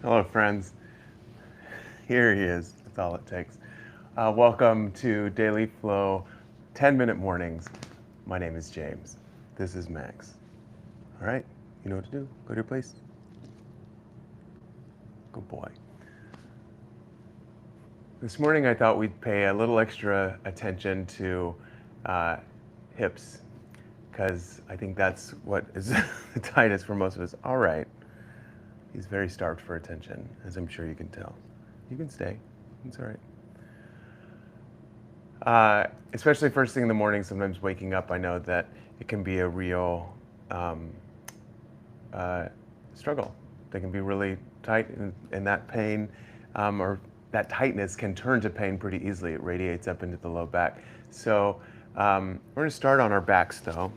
Hello, friends. Here he is. That's all it takes. Welcome to Daily Flow 10-minute mornings. My name is James. This is Max. All right, you know what to do. Go to your place. Good boy. This morning, I thought we'd pay a little extra attention to uh, hips because I think that's what is the tightest for most of us. All right. He's very starved for attention, as I'm sure you can tell. You can stay. It's all right. Especially first thing in the morning, sometimes waking up, I know that it can be a real um, uh, struggle. They can be really tight, and that pain or that tightness can turn to pain pretty easily. It radiates up into the low back. So we're going to start on our backs, though.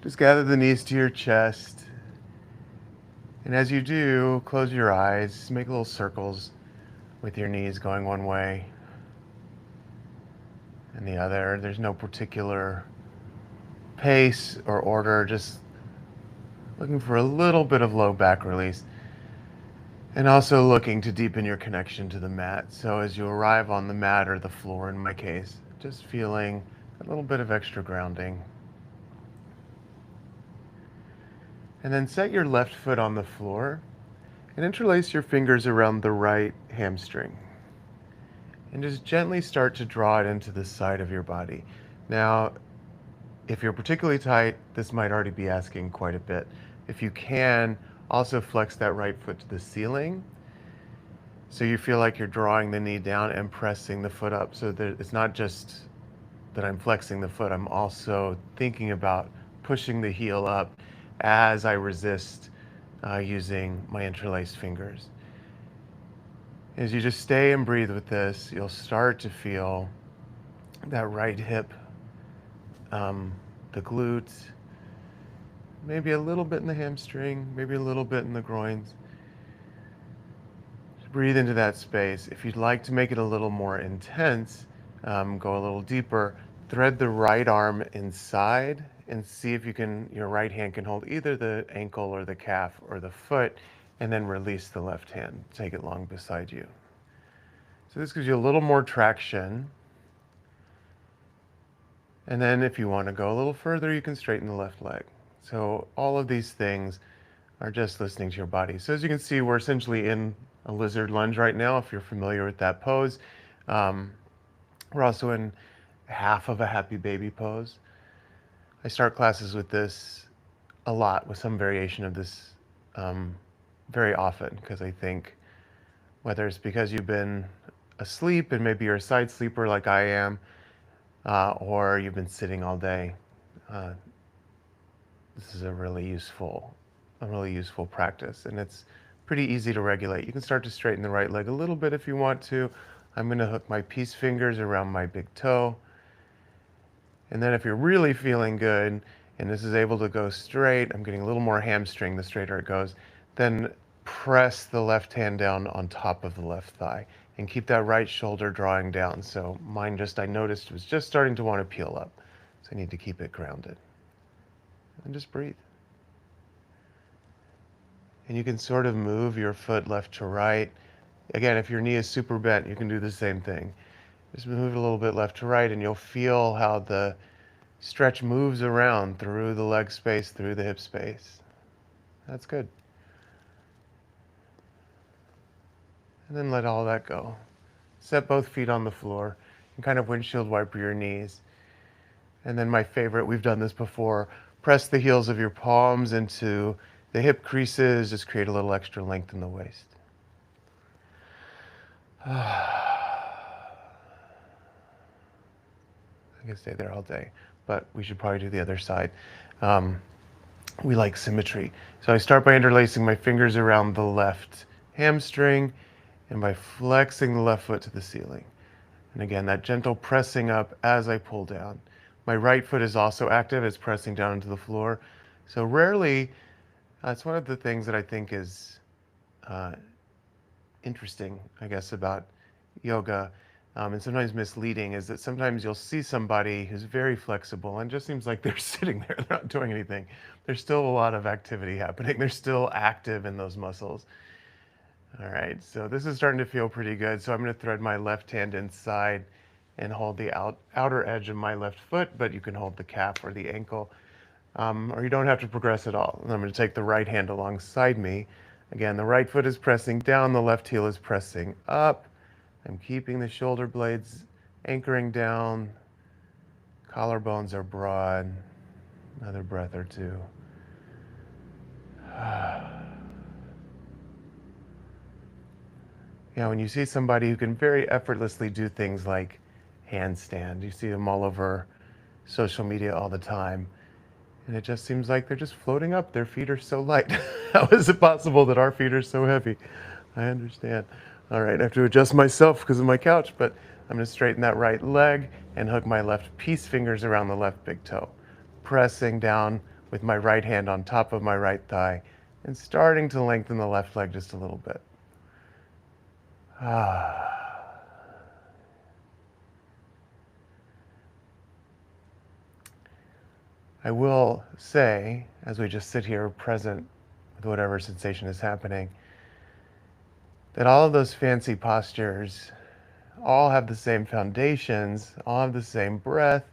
Just gather the knees to your chest. And as you do, close your eyes, make little circles with your knees going one way and the other. There's no particular pace or order, just looking for a little bit of low back release. And also looking to deepen your connection to the mat. So as you arrive on the mat or the floor in my case, just feeling a little bit of extra grounding. And then set your left foot on the floor and interlace your fingers around the right hamstring. And just gently start to draw it into the side of your body. Now, if you're particularly tight, this might already be asking quite a bit. If you can, also flex that right foot to the ceiling so you feel like you're drawing the knee down and pressing the foot up. So that it's not just that I'm flexing the foot, I'm also thinking about pushing the heel up as I resist using my interlaced fingers. As you just stay and breathe with this, you'll start to feel that right hip, the glutes, maybe a little bit in the hamstring, maybe a little bit in the groins. Just breathe into that space. If you'd like to make it a little more intense, go a little deeper, thread the right arm inside and see if your right hand can hold either the ankle or the calf or the foot, and then release the left hand. Take it long beside you. So this gives you a little more traction. And then if you want to go a little further, you can straighten the left leg. So all of these things are just listening to your body. So as you can see, we're essentially in a lizard lunge right now, if you're familiar with that pose. We're also in half of a happy baby pose. I start classes with this a lot, with some variation of this very often, because I think whether it's because you've been asleep and maybe you're a side sleeper like I am, or you've been sitting all day, this is a really useful practice, and it's pretty easy to regulate. You can start to straighten the right leg a little bit if you want to. I'm going to hook my peace fingers around my big toe. And then if you're really feeling good and this is able to go straight, I'm getting a little more hamstring the straighter it goes, then press the left hand down on top of the left thigh and keep that right shoulder drawing down. So mine I noticed was just starting to want to peel up. So I need to keep it grounded. And just breathe. And you can sort of move your foot left to right. Again, if your knee is super bent, you can do the same thing. Just move it a little bit left to right, and you'll feel how the stretch moves around through the leg space, through the hip space. That's good. And then let all that go. Set both feet on the floor and kind of windshield wiper your knees. And then my favorite, we've done this before, press the heels of your palms into the hip creases, just create a little extra length in the waist. I can stay there all day, but we should probably do the other side. We like symmetry. So I start by interlacing my fingers around the left hamstring and by flexing the left foot to the ceiling. And again, that gentle pressing up as I pull down. My right foot is also active, it's pressing down into the floor. So rarely, it's one of the things that I think is interesting, I guess, about yoga, and sometimes misleading, is that sometimes you'll see somebody who's very flexible and just seems like they're sitting there, they're not doing anything. There's still a lot of activity happening. They're still active in those muscles. All right, so this is starting to feel pretty good. So I'm going to thread my left hand inside and hold the outer edge of my left foot, but you can hold the calf or the ankle, or you don't have to progress at all. And I'm going to take the right hand alongside me. Again, the right foot is pressing down, the left heel is pressing up. I'm keeping the shoulder blades anchoring down. Collarbones are broad. Another breath or two. Yeah, when you see somebody who can very effortlessly do things like handstand, you see them all over social media all the time, and it just seems like they're just floating up. Their feet are so light. How is it possible that our feet are so heavy? I understand. All right, I have to adjust myself because of my couch, but I'm going to straighten that right leg and hook my left peace fingers around the left big toe, pressing down with my right hand on top of my right thigh and starting to lengthen the left leg just a little bit. I will say, as we just sit here present with whatever sensation is happening, that all of those fancy postures all have the same foundations, all have the same breath,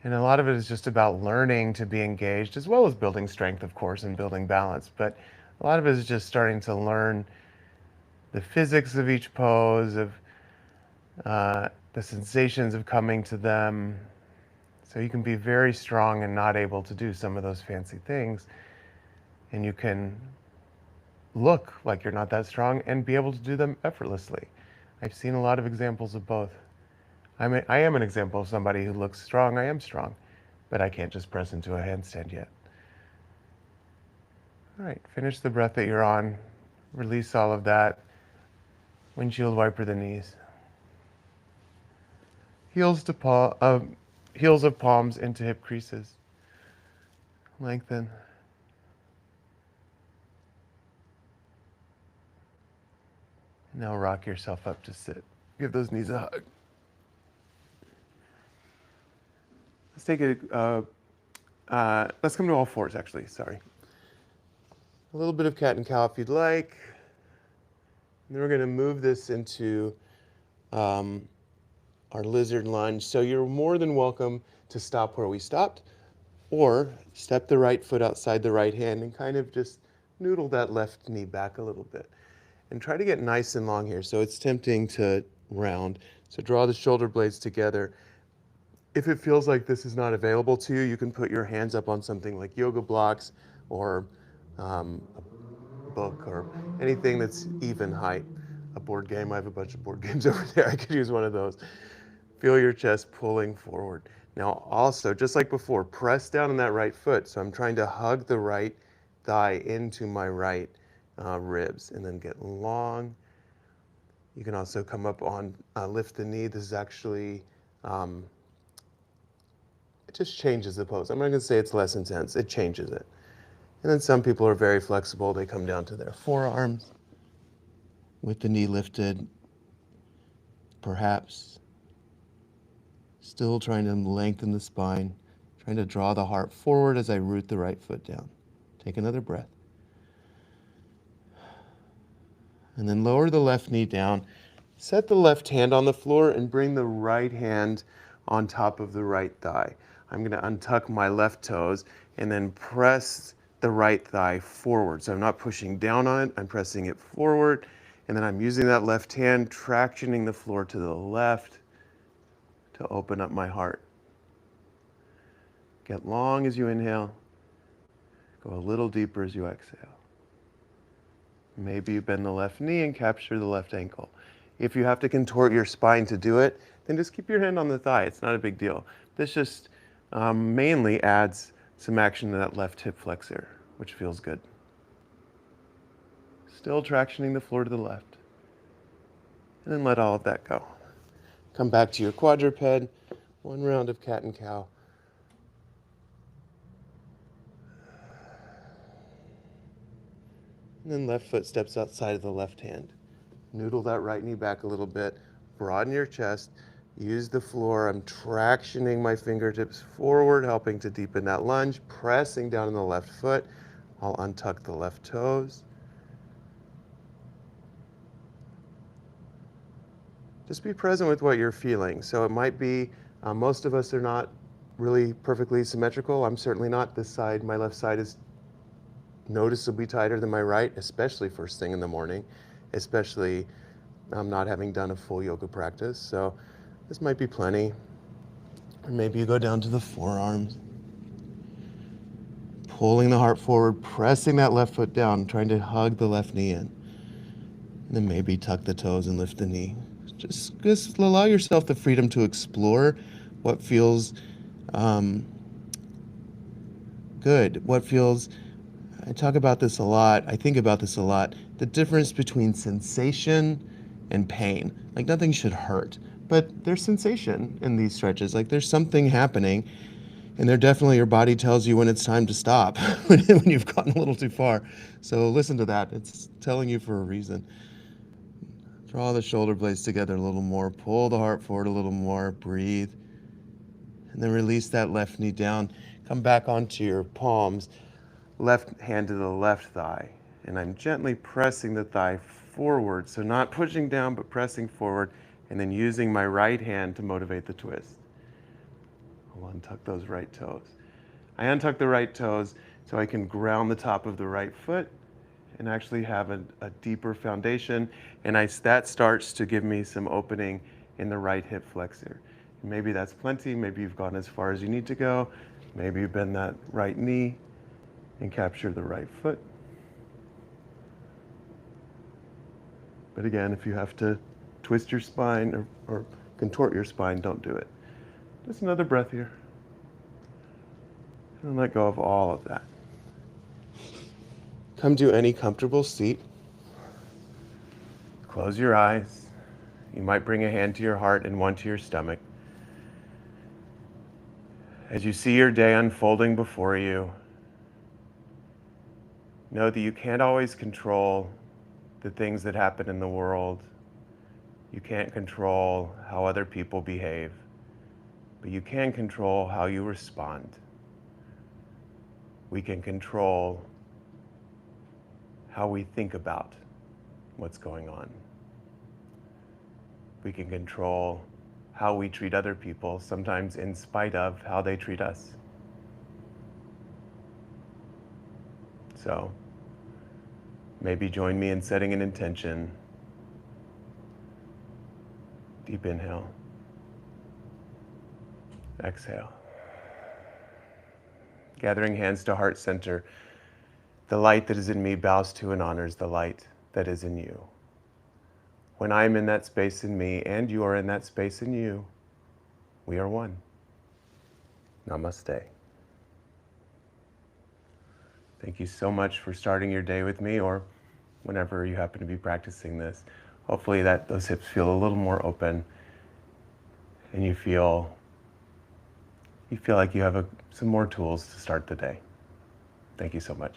and a lot of it is just about learning to be engaged, as well as building strength, of course, and building balance. But a lot of it is just starting to learn the physics of each pose, of the sensations of coming to them. So you can be very strong and not able to do some of those fancy things, and you can look like you're not that strong and be able to do them effortlessly. I've seen a lot of examples of both. I am an example of somebody who looks strong. I am strong, but I can't just press into a handstand yet. All right, finish the breath that you're on. Release all of that. Windshield wiper the knees. Heels of palms into hip creases. Lengthen. Now rock yourself up to sit. Give those knees a hug. Let's take let's come to all fours actually, sorry. A little bit of cat and cow if you'd like. And then we're gonna move this into our lizard lunge. So you're more than welcome to stop where we stopped, or step the right foot outside the right hand and kind of just noodle that left knee back a little bit. And try to get nice and long here. So it's tempting to round. So draw the shoulder blades together. If it feels like this is not available to you, you can put your hands up on something like yoga blocks or a book or anything that's even height. A board game, I have a bunch of board games over there. I could use one of those. Feel your chest pulling forward. Now also, just like before, press down on that right foot. So I'm trying to hug the right thigh into my right ribs and then get long. You can also come up on, lift the knee. This is actually, it just changes the pose. I'm not gonna say it's less intense, it changes it. And then some people are very flexible. They come down to their forearms with the knee lifted, perhaps. Still trying to lengthen the spine, trying to draw the heart forward as I root the right foot down. Take another breath. And then lower the left knee down. Set the left hand on the floor and bring the right hand on top of the right thigh. I'm going to untuck my left toes and then press the right thigh forward. So I'm not pushing down on it, I'm pressing it forward. And then I'm using that left hand, tractioning the floor to the left to open up my heart. Get long as you inhale. Go a little deeper as you exhale. Maybe you bend the left knee and capture the left ankle. If you have to contort your spine to do it, then just keep your hand on the thigh. It's not a big deal. This just mainly adds some action to that left hip flexor, which feels good. Still tractioning the floor to the left. And then let all of that go. Come back to your quadruped. One round of cat and cow. And then left foot steps outside of the left hand. Noodle that right knee back a little bit. broaden your chest, use the floor. I'm tractioning my fingertips forward, helping to deepen that lunge, pressing down on the left foot. I'll untuck the left toes. Just be present with what you're feeling. So it might be, most of us are not really perfectly symmetrical. I'm certainly not. This side, my left side is noticeably tighter than my right, especially first thing in the morning, especially not having done a full yoga practice. So this might be plenty. Or maybe you go down to the forearms, pulling the heart forward, pressing that left foot down, trying to hug the left knee in. And then maybe tuck the toes and lift the knee. Just allow yourself the freedom to explore what feels good, what feels, I talk about this a lot, I think about this a lot, the difference between sensation and pain. Like nothing should hurt, but there's sensation in these stretches. Like there's something happening, and there definitely your body tells you when it's time to stop, when you've gotten a little too far. So listen to that, it's telling you for a reason. Draw the shoulder blades together a little more, pull the heart forward a little more, breathe, and then release that left knee down. Come back onto your palms, left hand to the left thigh, and I'm gently pressing the thigh forward, so not pushing down, but pressing forward, and then using my right hand to motivate the twist. I'll untuck those right toes. I untuck the right toes so I can ground the top of the right foot and actually have a deeper foundation, and that starts to give me some opening in the right hip flexor. Maybe that's plenty, maybe you've gone as far as you need to go, maybe you bend that right knee and capture the right foot. But again, if you have to twist your spine or contort your spine, don't do it. Just another breath here. And let go of all of that. Come to any comfortable seat. Close your eyes. You might bring a hand to your heart and one to your stomach. As you see your day unfolding before you, know that you can't always control the things that happen in the world. You can't control how other people behave, but you can control how you respond. We can control how we think about what's going on. We can control how we treat other people, sometimes in spite of how they treat us. So, maybe join me in setting an intention. Deep inhale. Exhale. Gathering hands to heart center. The light that is in me bows to and honors the light that is in you. When I am in that space in me and you are in that space in you, we are one. Namaste. Thank you so much for starting your day with me, or whenever you happen to be practicing this. Hopefully those hips feel a little more open and you feel like you have some more tools to start the day. Thank you so much.